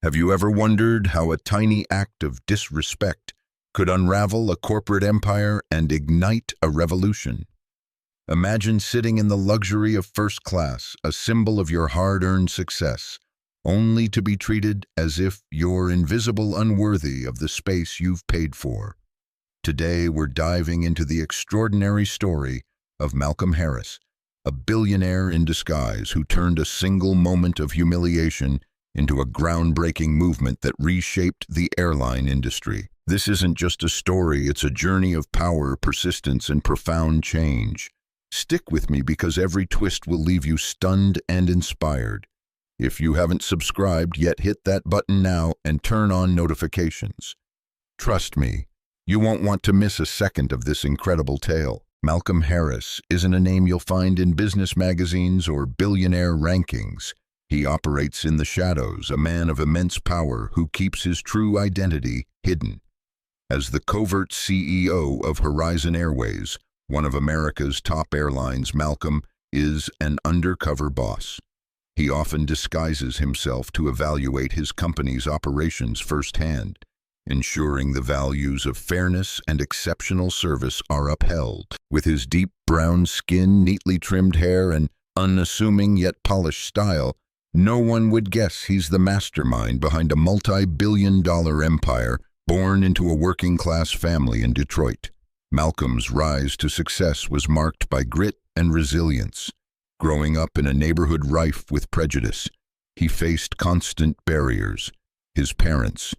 Have you ever wondered how a tiny act of disrespect could unravel a corporate empire and ignite a revolution? Imagine sitting in the luxury of first class, a symbol of your hard-earned success, only to be treated as if you're invisible, unworthy of the space you've paid for. Today, we're diving into the extraordinary story of Malcolm Harris, a billionaire in disguise who turned a single moment of humiliation into a groundbreaking movement that reshaped the airline industry. This isn't just a story, it's a journey of power, persistence, and profound change. Stick with me because every twist will leave you stunned and inspired. If you haven't subscribed yet, hit that button now and turn on notifications. Trust me, you won't want to miss a second of this incredible tale. Malcolm Harris isn't a name you'll find in business magazines or billionaire rankings. He operates in the shadows, a man of immense power who keeps his true identity hidden. As the covert CEO of Horizon Airways, one of America's top airlines, Malcolm is an undercover boss. He often disguises himself to evaluate his company's operations firsthand, ensuring the values of fairness and exceptional service are upheld. With his deep brown skin, neatly trimmed hair, and unassuming yet polished style, no one would guess he's the mastermind behind a multi-billion-dollar empire born into a working-class family in Detroit. Malcolm's rise to success was marked by grit and resilience. Growing up in a neighborhood rife with prejudice, he faced constant barriers. His parents,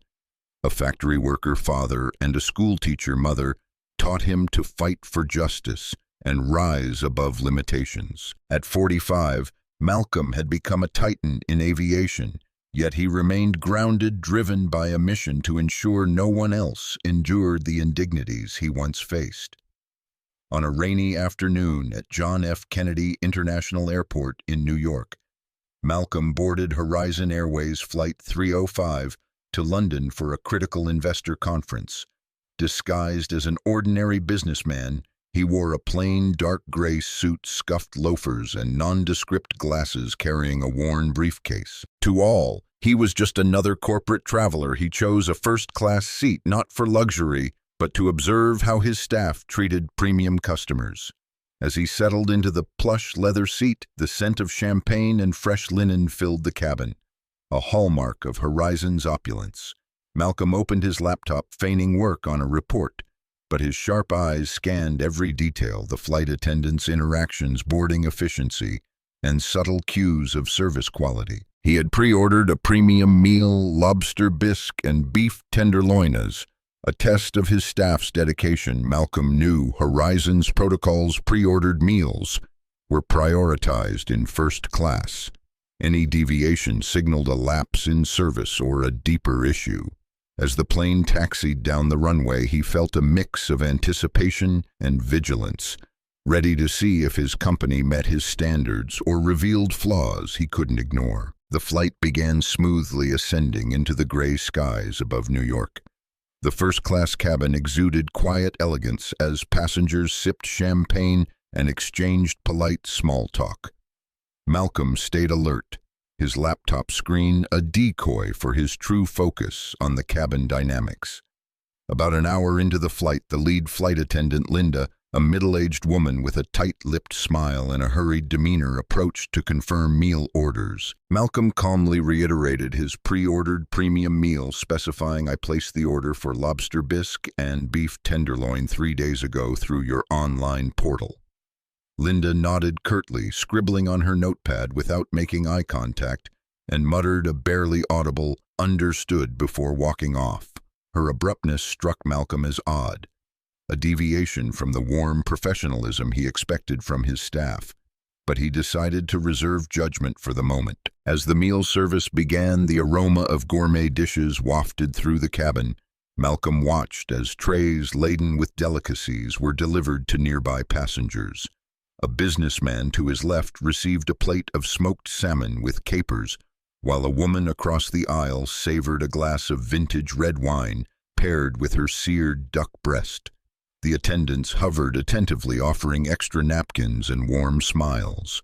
a factory worker father and a schoolteacher mother, taught him to fight for justice and rise above limitations. At 45, Malcolm had become a titan in aviation, yet he remained grounded, driven by a mission to ensure no one else endured the indignities he once faced. On a rainy afternoon at John F. Kennedy International Airport in New York, Malcolm boarded Horizon Airways Flight 305 to London for a critical investor conference. Disguised as an ordinary businessman, he wore a plain dark gray suit, scuffed loafers, and nondescript glasses, carrying a worn briefcase. To all, he was just another corporate traveler. He chose a first-class seat not for luxury, but to observe how his staff treated premium customers. As he settled into the plush leather seat, the scent of champagne and fresh linen filled the cabin, a hallmark of Horizon's opulence. Malcolm opened his laptop, feigning work on a report, but his sharp eyes scanned every detail: the flight attendants' interactions, boarding efficiency, and subtle cues of service quality. He had pre-ordered a premium meal, lobster bisque and beef tenderloins, a test of his staff's dedication. Malcolm knew Horizon's protocols: pre-ordered meals were prioritized in first class. Any deviation signaled a lapse in service or a deeper issue. As the plane taxied down the runway, he felt a mix of anticipation and vigilance, ready to see if his company met his standards or revealed flaws he couldn't ignore. The flight began smoothly, ascending into the gray skies above New York. The first-class cabin exuded quiet elegance as passengers sipped champagne and exchanged polite small talk. Malcolm stayed alert, his laptop screen a decoy for his true focus on the cabin dynamics. About an hour into the flight, the lead flight attendant, Linda, a middle-aged woman with a tight-lipped smile and a hurried demeanor, approached to confirm meal orders. Malcolm calmly reiterated his pre-ordered premium meal, specifying, "I placed the order for lobster bisque and beef tenderloin 3 days ago through your online portal." Linda nodded curtly, scribbling on her notepad without making eye contact, and muttered a barely audible "understood" before walking off. Her abruptness struck Malcolm as odd, a deviation from the warm professionalism he expected from his staff, but he decided to reserve judgment for the moment. As the meal service began, the aroma of gourmet dishes wafted through the cabin. Malcolm watched as trays laden with delicacies were delivered to nearby passengers. A businessman to his left received a plate of smoked salmon with capers, while a woman across the aisle savored a glass of vintage red wine paired with her seared duck breast. The attendants hovered attentively, offering extra napkins and warm smiles.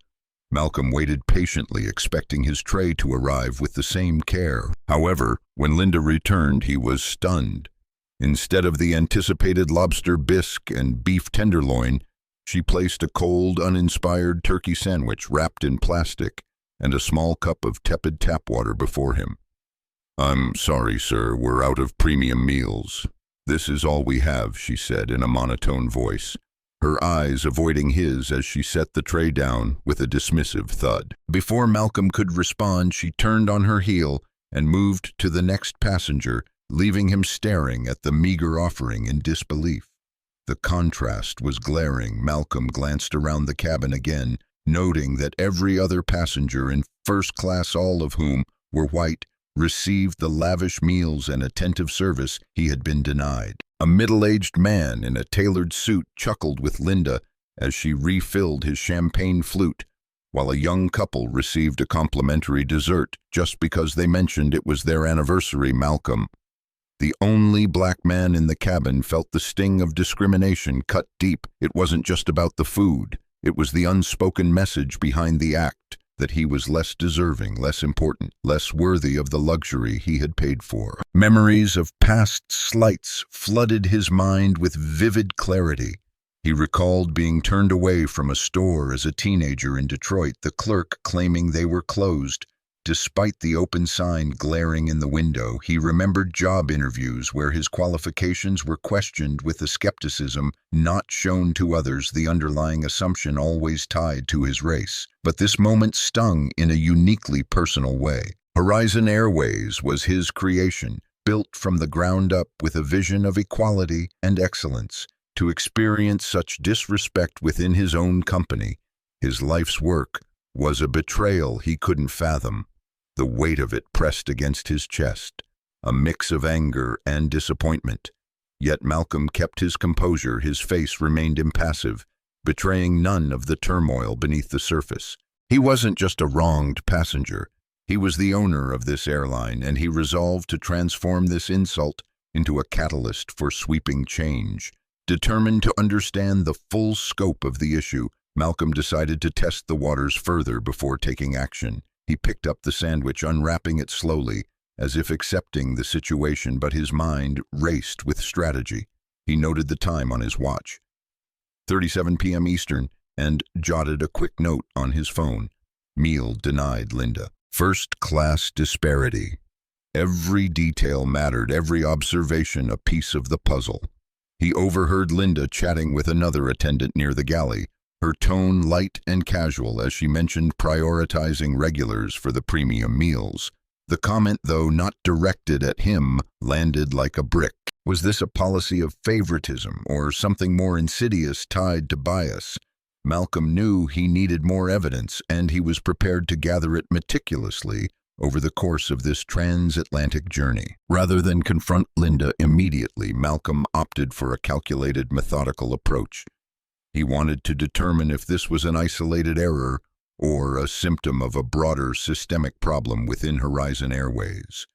Malcolm waited patiently, expecting his tray to arrive with the same care. However, when Linda returned, he was stunned. Instead of the anticipated lobster bisque and beef tenderloin, she placed a cold, uninspired turkey sandwich wrapped in plastic and a small cup of tepid tap water before him. "I'm sorry, sir, we're out of premium meals. This is all we have," she said in a monotone voice, her eyes avoiding his as she set the tray down with a dismissive thud. Before Malcolm could respond, she turned on her heel and moved to the next passenger, leaving him staring at the meager offering in disbelief. The contrast was glaring. Malcolm glanced around the cabin again, noting that every other passenger in first class, all of whom were white, received the lavish meals and attentive service he had been denied. A middle-aged man in a tailored suit chuckled with Linda as she refilled his champagne flute, while a young couple received a complimentary dessert just because they mentioned it was their anniversary. Malcolm, the only black man in the cabin, felt the sting of discrimination cut deep. It wasn't just about the food. It was the unspoken message behind the act, that he was less deserving, less important, less worthy of the luxury he had paid for. Memories of past slights flooded his mind with vivid clarity. He recalled being turned away from a store as a teenager in Detroit, the clerk claiming they were closed, despite the open sign glaring in the window. He remembered job interviews where his qualifications were questioned with a skepticism not shown to others, the underlying assumption always tied to his race. But this moment stung in a uniquely personal way. Horizon Airways was his creation, built from the ground up with a vision of equality and excellence. To experience such disrespect within his own company, his life's work, was a betrayal he couldn't fathom. The weight of it pressed against his chest, a mix of anger and disappointment. Yet Malcolm kept his composure. His face remained impassive, betraying none of the turmoil beneath the surface. He wasn't just a wronged passenger. He was the owner of this airline, and he resolved to transform this insult into a catalyst for sweeping change. Determined to understand the full scope of the issue, Malcolm decided to test the waters further before taking action. He picked up the sandwich, unwrapping it slowly, as if accepting the situation, but his mind raced with strategy. He noted the time on his watch, 37 p.m. Eastern, and jotted a quick note on his phone. Meal denied, Linda. First class disparity. Every detail mattered, every observation a piece of the puzzle. He overheard Linda chatting with another attendant near the galley, her tone light and casual as she mentioned prioritizing regulars for the premium meals. The comment, though not directed at him, landed like a brick. Was this a policy of favoritism or something more insidious tied to bias? Malcolm knew he needed more evidence, and he was prepared to gather it meticulously over the course of this transatlantic journey. Rather than confront Linda immediately, Malcolm opted for a calculated, methodical approach. He wanted to determine if this was an isolated error or a symptom of a broader systemic problem within Horizon Airways.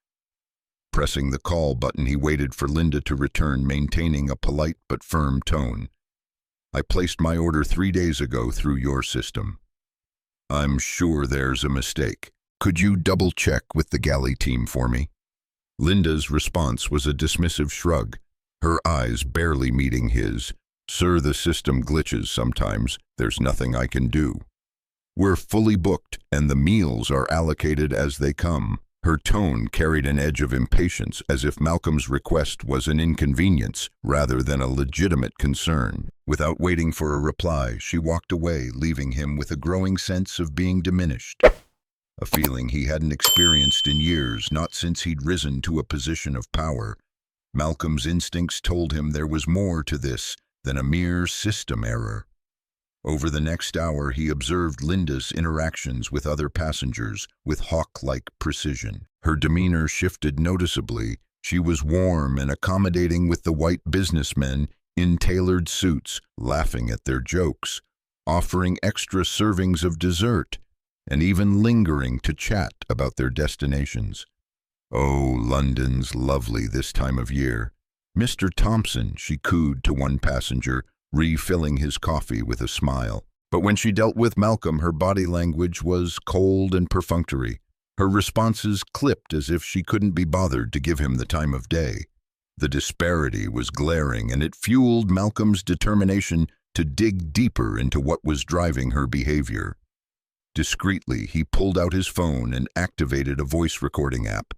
Pressing the call button, he waited for Linda to return, maintaining a polite but firm tone. "I placed my order 3 days ago through your system. I'm sure there's a mistake. Could you double-check with the galley team for me?" Linda's response was a dismissive shrug, her eyes barely meeting his. "Sir, the system glitches sometimes. There's nothing I can do. We're fully booked, and the meals are allocated as they come." Her tone carried an edge of impatience, as if Malcolm's request was an inconvenience rather than a legitimate concern. Without waiting for a reply, she walked away, leaving him with a growing sense of being diminished. A feeling he hadn't experienced in years, not since he'd risen to a position of power. Malcolm's instincts told him there was more to this than a mere system error. Over the next hour, he observed Linda's interactions with other passengers with hawk-like precision. Her demeanor shifted noticeably. She was warm and accommodating with the white businessmen in tailored suits, laughing at their jokes, offering extra servings of dessert, and even lingering to chat about their destinations. "Oh, London's lovely this time of year. Mr. Thompson," she cooed to one passenger, refilling his coffee with a smile. But when she dealt with Malcolm, her body language was cold and perfunctory. Her responses clipped as if she couldn't be bothered to give him the time of day. The disparity was glaring, and it fueled Malcolm's determination to dig deeper into what was driving her behavior. Discreetly, he pulled out his phone and activated a voice recording app,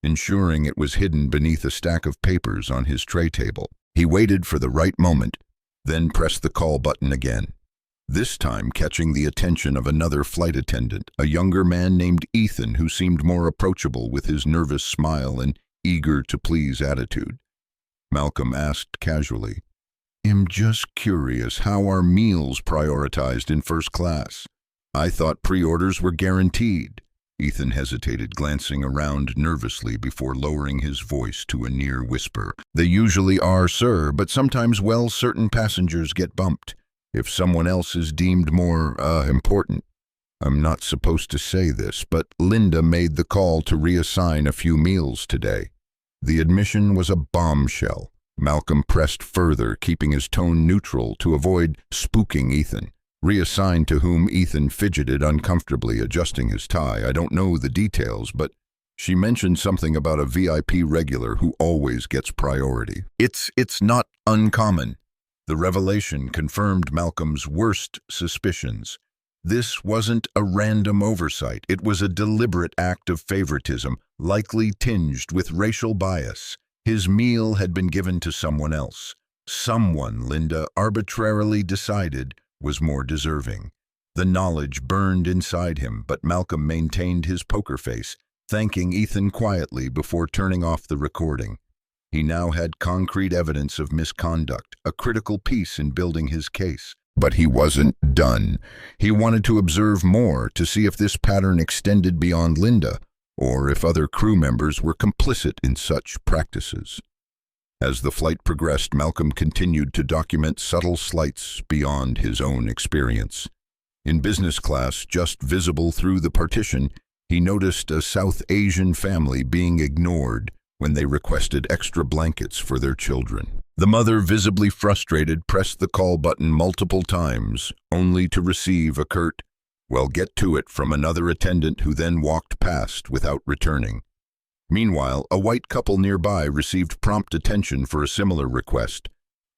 ensuring it was hidden beneath a stack of papers on his tray table. He waited for the right moment, then pressed the call button again, this time catching the attention of another flight attendant, a younger man named Ethan who seemed more approachable with his nervous smile and eager-to-please attitude. Malcolm asked casually, "I'm just curious, how are meals prioritized in first class? I thought pre-orders were guaranteed." Ethan hesitated, glancing around nervously before lowering his voice to a near whisper. "They usually are, sir, but sometimes, well, certain passengers get bumped if someone else is deemed more, important. I'm not supposed to say this, but Linda made the call to reassign a few meals today." The admission was a bombshell. Malcolm pressed further, keeping his tone neutral to avoid spooking Ethan. "Reassigned to whom?" Ethan fidgeted uncomfortably, adjusting his tie. "I don't know the details, but she mentioned something about a VIP regular who always gets priority. It's not uncommon." The revelation confirmed Malcolm's worst suspicions. This wasn't a random oversight. It was a deliberate act of favoritism, likely tinged with racial bias. His meal had been given to someone else. Someone Linda arbitrarily decided was more deserving. The knowledge burned inside him, but Malcolm maintained his poker face, thanking Ethan quietly before turning off the recording. He now had concrete evidence of misconduct, a critical piece in building his case. But he wasn't done. He wanted to observe more to see if this pattern extended beyond Linda, or if other crew members were complicit in such practices. As the flight progressed, Malcolm continued to document subtle slights beyond his own experience. In business class, just visible through the partition, he noticed a South Asian family being ignored when they requested extra blankets for their children. The mother, visibly frustrated, pressed the call button multiple times, only to receive a curt, "Well, get to it," from another attendant who then walked past without returning. Meanwhile, a white couple nearby received prompt attention for a similar request,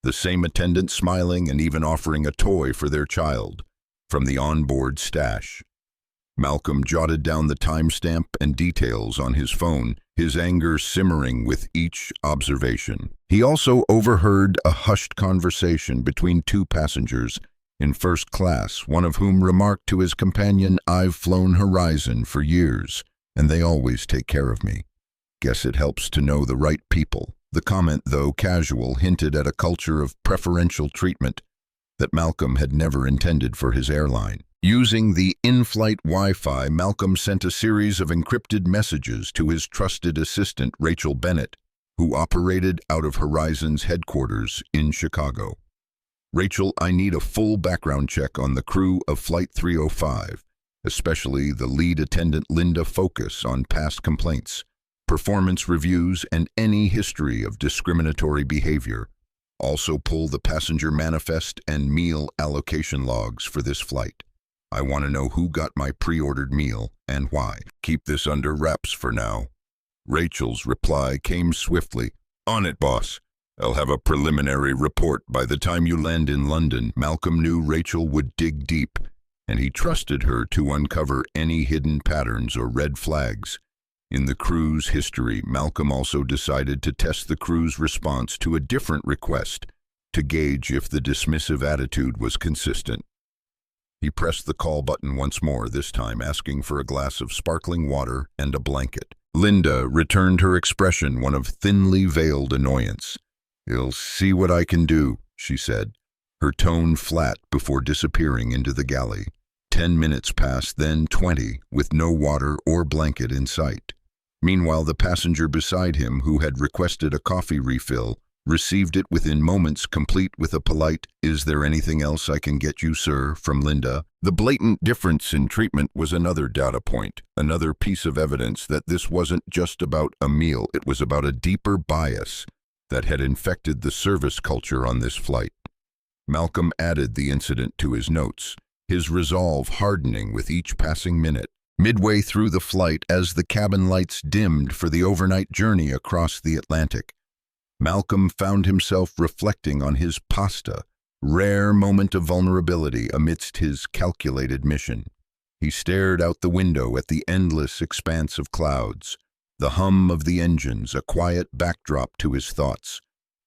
the same attendant smiling and even offering a toy for their child from the onboard stash. Malcolm jotted down the timestamp and details on his phone, his anger simmering with each observation. He also overheard a hushed conversation between two passengers in first class, one of whom remarked to his companion, "I've flown Horizon for years, and they always take care of me. Guess it helps to know the right people." The comment, though casual, hinted at a culture of preferential treatment that Malcolm had never intended for his airline. Using the in-flight Wi-Fi, Malcolm sent a series of encrypted messages to his trusted assistant, Rachel Bennett, who operated out of Horizon's headquarters in Chicago. "Rachel, I need a full background check on the crew of Flight 305, especially the lead attendant Linda. Focus on past complaints, performance reviews, and any history of discriminatory behavior. Also pull the passenger manifest and meal allocation logs for this flight. I want to know who got my pre-ordered meal and why. Keep this under wraps for now." Rachel's reply came swiftly. "On it, boss. I'll have a preliminary report by the time you land in London." Malcolm knew Rachel would dig deep, and he trusted her to uncover any hidden patterns or red flags. In the crew's history, Malcolm also decided to test the crew's response to a different request to gauge if the dismissive attitude was consistent. He pressed the call button once more, this time asking for a glass of sparkling water and a blanket. Linda returned her expression, one of thinly veiled annoyance. "You'll see what I can do," she said, her tone flat before disappearing into the galley. 10 minutes passed, then 20, with no water or blanket in sight. Meanwhile, the passenger beside him, who had requested a coffee refill, received it within moments, complete with a polite, "Is there anything else I can get you, sir?" from Linda. The blatant difference in treatment was another data point, another piece of evidence that this wasn't just about a meal, it was about a deeper bias that had infected the service culture on this flight. Malcolm added the incident to his notes, his resolve hardening with each passing minute. Midway through the flight, as the cabin lights dimmed for the overnight journey across the Atlantic, Malcolm found himself reflecting on his rare moment of vulnerability amidst his calculated mission. He stared out the window at the endless expanse of clouds, the hum of the engines, a quiet backdrop to his thoughts.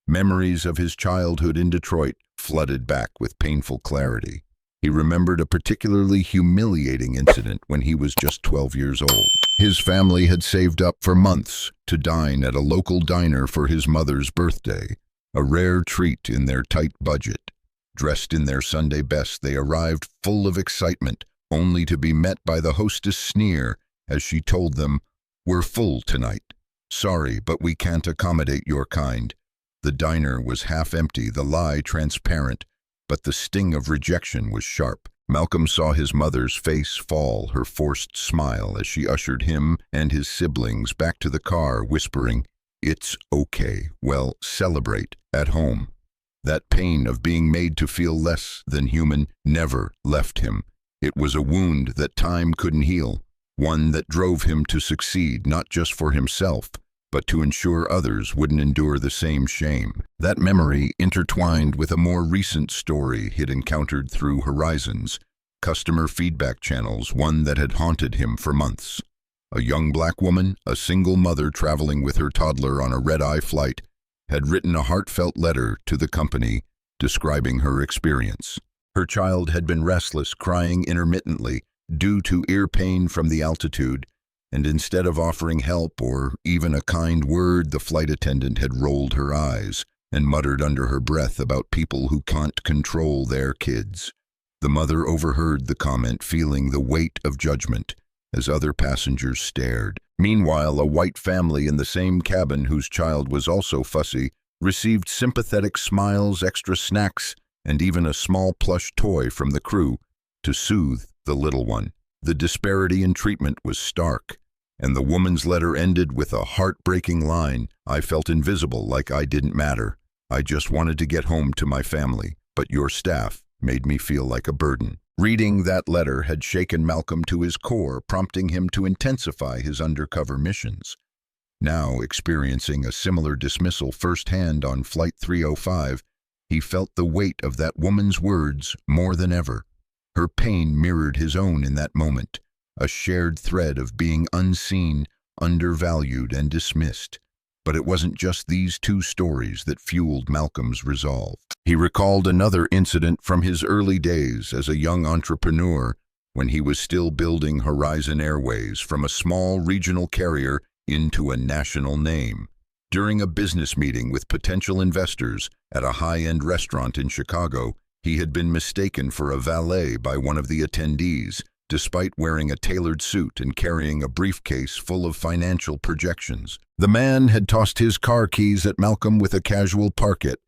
Memories of his childhood in Detroit flooded back with painful clarity. He remembered a particularly humiliating incident when he was just 12 years old. His family had saved up for months to dine at a local diner for his mother's birthday, a rare treat in their tight budget. Dressed in their Sunday best, they arrived full of excitement, only to be met by the hostess' sneer as she told them, "We're full tonight. Sorry, but we can't accommodate your kind." The diner was half empty, the lie transparent, but the sting of rejection was sharp. Malcolm saw his mother's face fall, her forced smile, as she ushered him and his siblings back to the car, whispering, "It's okay. Well, celebrate at home." That pain of being made to feel less than human never left him. It was a wound that time couldn't heal, one that drove him to succeed, not just for himself, but to ensure others wouldn't endure the same shame. That memory intertwined with a more recent story he'd encountered through Horizon's customer feedback channels, one that had haunted him for months. A young black woman, a single mother traveling with her toddler on a red-eye flight, had written a heartfelt letter to the company describing her experience. Her child had been restless, crying intermittently due to ear pain from the altitude, and instead of offering help or even a kind word, the flight attendant had rolled her eyes and muttered under her breath about people who can't control their kids. The mother overheard the comment, feeling the weight of judgment as other passengers stared. Meanwhile, a white family in the same cabin, whose child was also fussy, received sympathetic smiles, extra snacks, and even a small plush toy from the crew to soothe the little one. The disparity in treatment was stark, and the woman's letter ended with a heartbreaking line, "I felt invisible, like I didn't matter. I just wanted to get home to my family, but your staff made me feel like a burden." Reading that letter had shaken Malcolm to his core, prompting him to intensify his undercover missions. Now, experiencing a similar dismissal firsthand on Flight 305, he felt the weight of that woman's words more than ever. Her pain mirrored his own in that moment, a shared thread of being unseen, undervalued, and dismissed. But it wasn't just these two stories that fueled Malcolm's resolve. He recalled another incident from his early days as a young entrepreneur, when he was still building Horizon Airways from a small regional carrier into a national name. During a business meeting with potential investors at a high-end restaurant in Chicago, he had been mistaken for a valet by one of the attendees, despite wearing a tailored suit and carrying a briefcase full of financial projections. The man had tossed his car keys at Malcolm with a casual "Park it.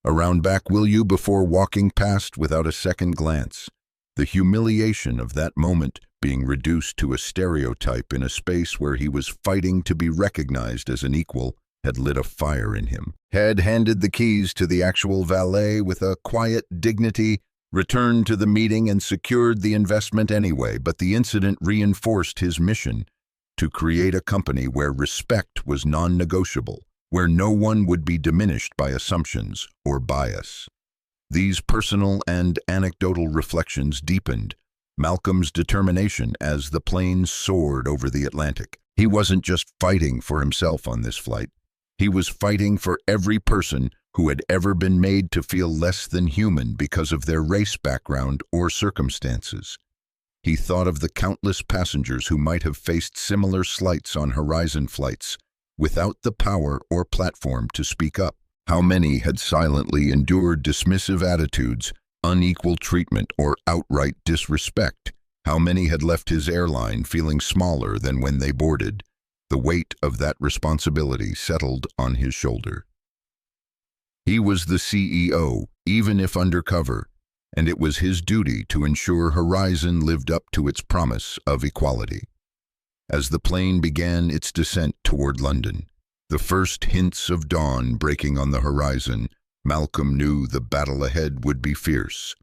Around back, will you?" before walking past without a second glance. The humiliation of that moment, being reduced to a stereotype in a space where he was fighting to be recognized as an equal, had lit a fire in him. Had handed the keys to the actual valet with a quiet dignity, returned to the meeting and secured the investment anyway, but the incident reinforced his mission to create a company where respect was non-negotiable, where no one would be diminished by assumptions or bias. These personal and anecdotal reflections deepened Malcolm's determination as the plane soared over the Atlantic. He wasn't just fighting for himself on this flight. He was fighting for every person who had ever been made to feel less than human because of their race, background, or circumstances. He thought of the countless passengers who might have faced similar slights on Horizon flights without the power or platform to speak up. How many had silently endured dismissive attitudes, unequal treatment, or outright disrespect? How many had left his airline feeling smaller than when they boarded? The weight of that responsibility settled on his shoulder. He was the CEO, even if undercover, and it was his duty to ensure Horizon lived up to its promise of equality. As the plane began its descent toward London, the first hints of dawn breaking on the horizon, Malcolm knew the battle ahead would be fierce.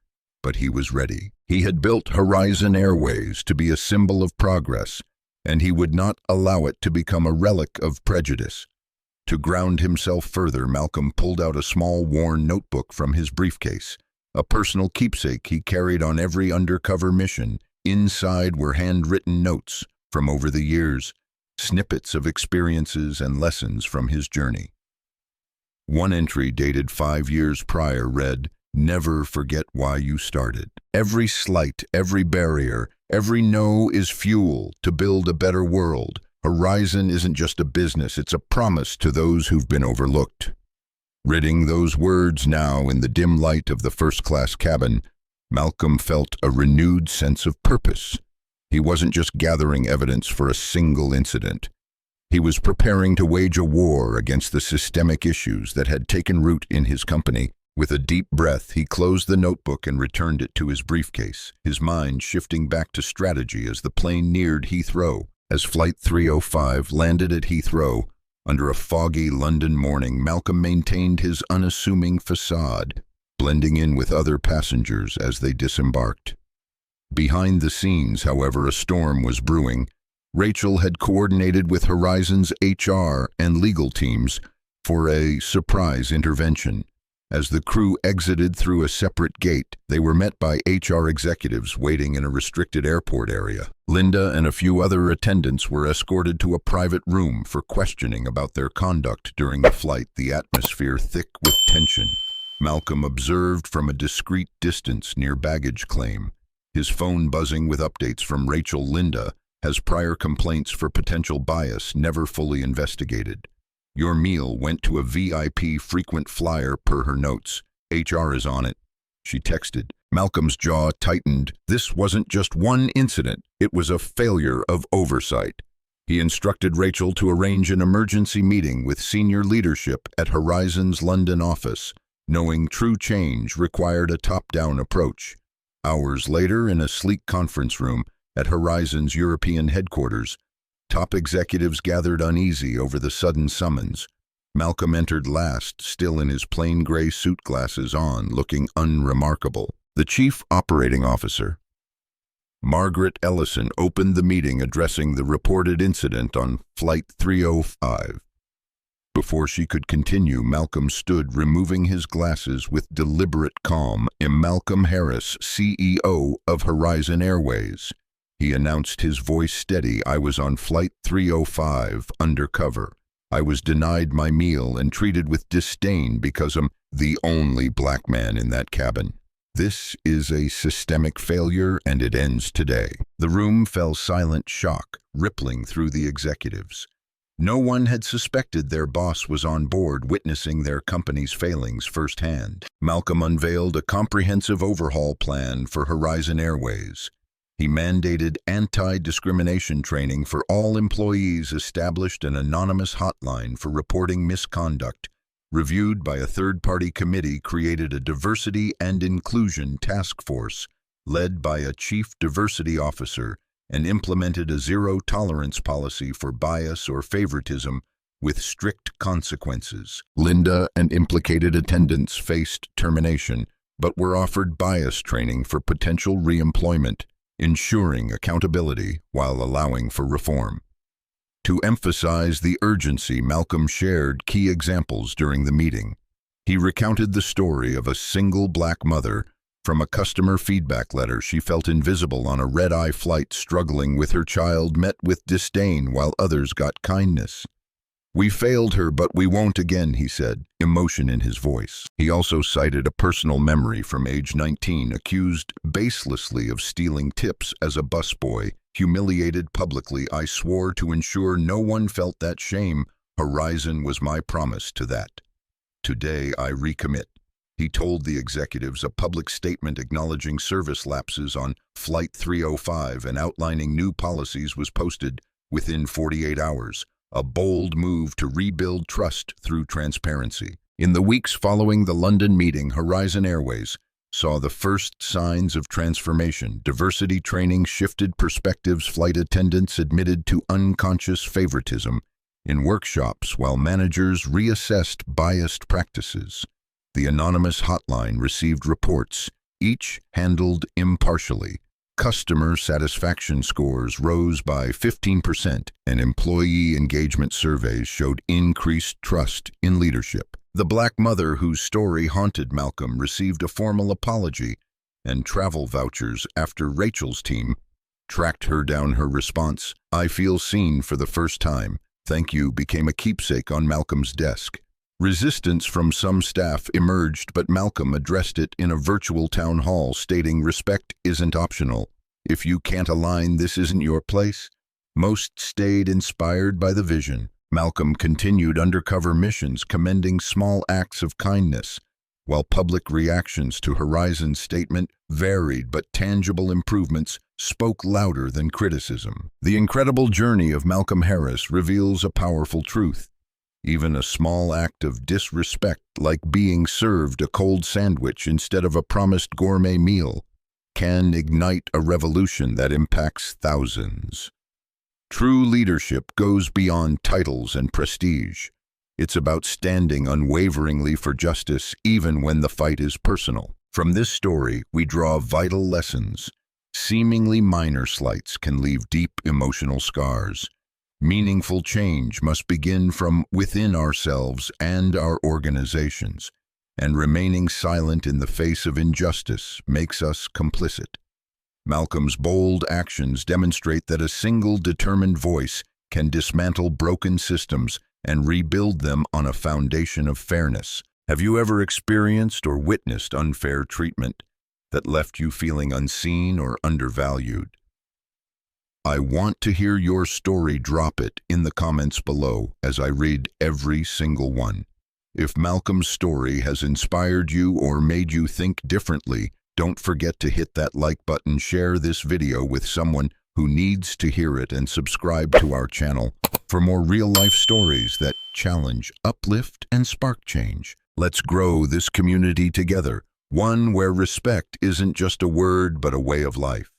but he was ready. He had built Horizon Airways to be a symbol of progress, and he would not allow it to become a relic of prejudice. To ground himself further, Malcolm pulled out a small, worn notebook from his briefcase, a personal keepsake he carried on every undercover mission. Inside were handwritten notes from over the years, snippets of experiences and lessons from his journey. One entry dated 5 years prior read, "Never forget why you started. Every slight, every barrier, every no is fuel to build a better world. Horizon isn't just a business, it's a promise to those who've been overlooked." Reading those words now in the dim light of the first-class cabin, Malcolm felt a renewed sense of purpose. He wasn't just gathering evidence for a single incident. He was preparing to wage a war against the systemic issues that had taken root in his company. With a deep breath, he closed the notebook and returned it to his briefcase, his mind shifting back to strategy as the plane neared Heathrow. As Flight 305 landed at Heathrow, under a foggy London morning, Malcolm maintained his unassuming facade, blending in with other passengers as they disembarked. Behind the scenes, however, a storm was brewing. Rachel had coordinated with Horizon's HR and legal teams for a surprise intervention. As the crew exited through a separate gate, they were met by HR executives waiting in a restricted airport area. Linda and a few other attendants were escorted to a private room for questioning about their conduct during the flight, the atmosphere thick with tension. Malcolm observed from a discreet distance near baggage claim, his phone buzzing with updates from Rachel. Linda has prior complaints for potential bias never fully investigated. Your meal went to a VIP frequent flyer per her notes. HR is on it, she texted. Malcolm's jaw tightened. This wasn't just one incident, it was a failure of oversight. He instructed Rachel to arrange an emergency meeting with senior leadership at Horizon's London office, knowing true change required a top-down approach. Hours later, in a sleek conference room at Horizon's European headquarters, top executives gathered uneasy over the sudden summons. Malcolm entered last, still in his plain gray suit, glasses on, looking unremarkable. The chief operating officer, Margaret Ellison, opened the meeting addressing the reported incident on Flight 305. Before she could continue, Malcolm stood, removing his glasses with deliberate calm. "I'm Malcolm Harris, CEO of Horizon Airways," he announced, his voice steady. "I was on Flight 305, undercover. I was denied my meal and treated with disdain because I'm the only black man in that cabin. This is a systemic failure, and it ends today." The room fell silent, shock rippling through the executives. No one had suspected their boss was on board, witnessing their company's failings firsthand. Malcolm unveiled a comprehensive overhaul plan for Horizon Airways. He mandated anti-discrimination training for all employees, established an anonymous hotline for reporting misconduct, reviewed by a third-party committee, created a diversity and inclusion task force led by a chief diversity officer, and implemented a zero-tolerance policy for bias or favoritism with strict consequences. Linda and implicated attendants faced termination, but were offered bias training for potential re-employment, ensuring accountability while allowing for reform. To emphasize the urgency, Malcolm shared key examples during the meeting. He recounted the story of a single black mother. From a customer feedback letter, she felt invisible on a red-eye flight, struggling with her child, met with disdain while others got kindness. "We failed her, but we won't again," he said, emotion in his voice. He also cited a personal memory from age 19, accused baselessly of stealing tips as a busboy, humiliated publicly. "I swore to ensure no one felt that shame. Horizon was my promise to that. Today I recommit." He told the executives. A public statement acknowledging service lapses on Flight 305 and outlining new policies was posted within 48 hours, a bold move to rebuild trust through transparency. In the weeks following the London meeting, Horizon Airways saw the first signs of transformation. Diversity training shifted perspectives. Flight attendants admitted to unconscious favoritism in workshops, while managers reassessed biased practices. The anonymous hotline received reports each handled impartially. Customer satisfaction scores rose by 15%, and employee engagement surveys showed increased trust in leadership. The Black mother whose story haunted Malcolm received a formal apology and travel vouchers after Rachel's team tracked her down. Her response, "I feel seen for the first time. Thank you," became a keepsake on Malcolm's desk. Resistance from some staff emerged, but Malcolm addressed it in a virtual town hall, stating, "Respect isn't optional. If you can't align, this isn't your place." Most stayed inspired by the vision. Malcolm continued undercover missions, commending small acts of kindness, while public reactions to Horizon's statement varied, but tangible improvements spoke louder than criticism. The incredible journey of Malcolm Harris reveals a powerful truth. Even a small act of disrespect, like being served a cold sandwich instead of a promised gourmet meal, can ignite a revolution that impacts thousands. True leadership goes beyond titles and prestige. It's about standing unwaveringly for justice, even when the fight is personal. From this story, we draw vital lessons. Seemingly minor slights can leave deep emotional scars. Meaningful change must begin from within ourselves and our organizations, and remaining silent in the face of injustice makes us complicit. Malcolm's bold actions demonstrate that a single determined voice can dismantle broken systems and rebuild them on a foundation of fairness. Have you ever experienced or witnessed unfair treatment that left you feeling unseen or undervalued? I want to hear your story. Drop it in the comments below as I read every single one. If Malcolm's story has inspired you or made you think differently, don't forget to hit that like button, share this video with someone who needs to hear it, and subscribe to our channel for more real-life stories that challenge, uplift, and spark change. Let's grow this community together, one where respect isn't just a word but a way of life.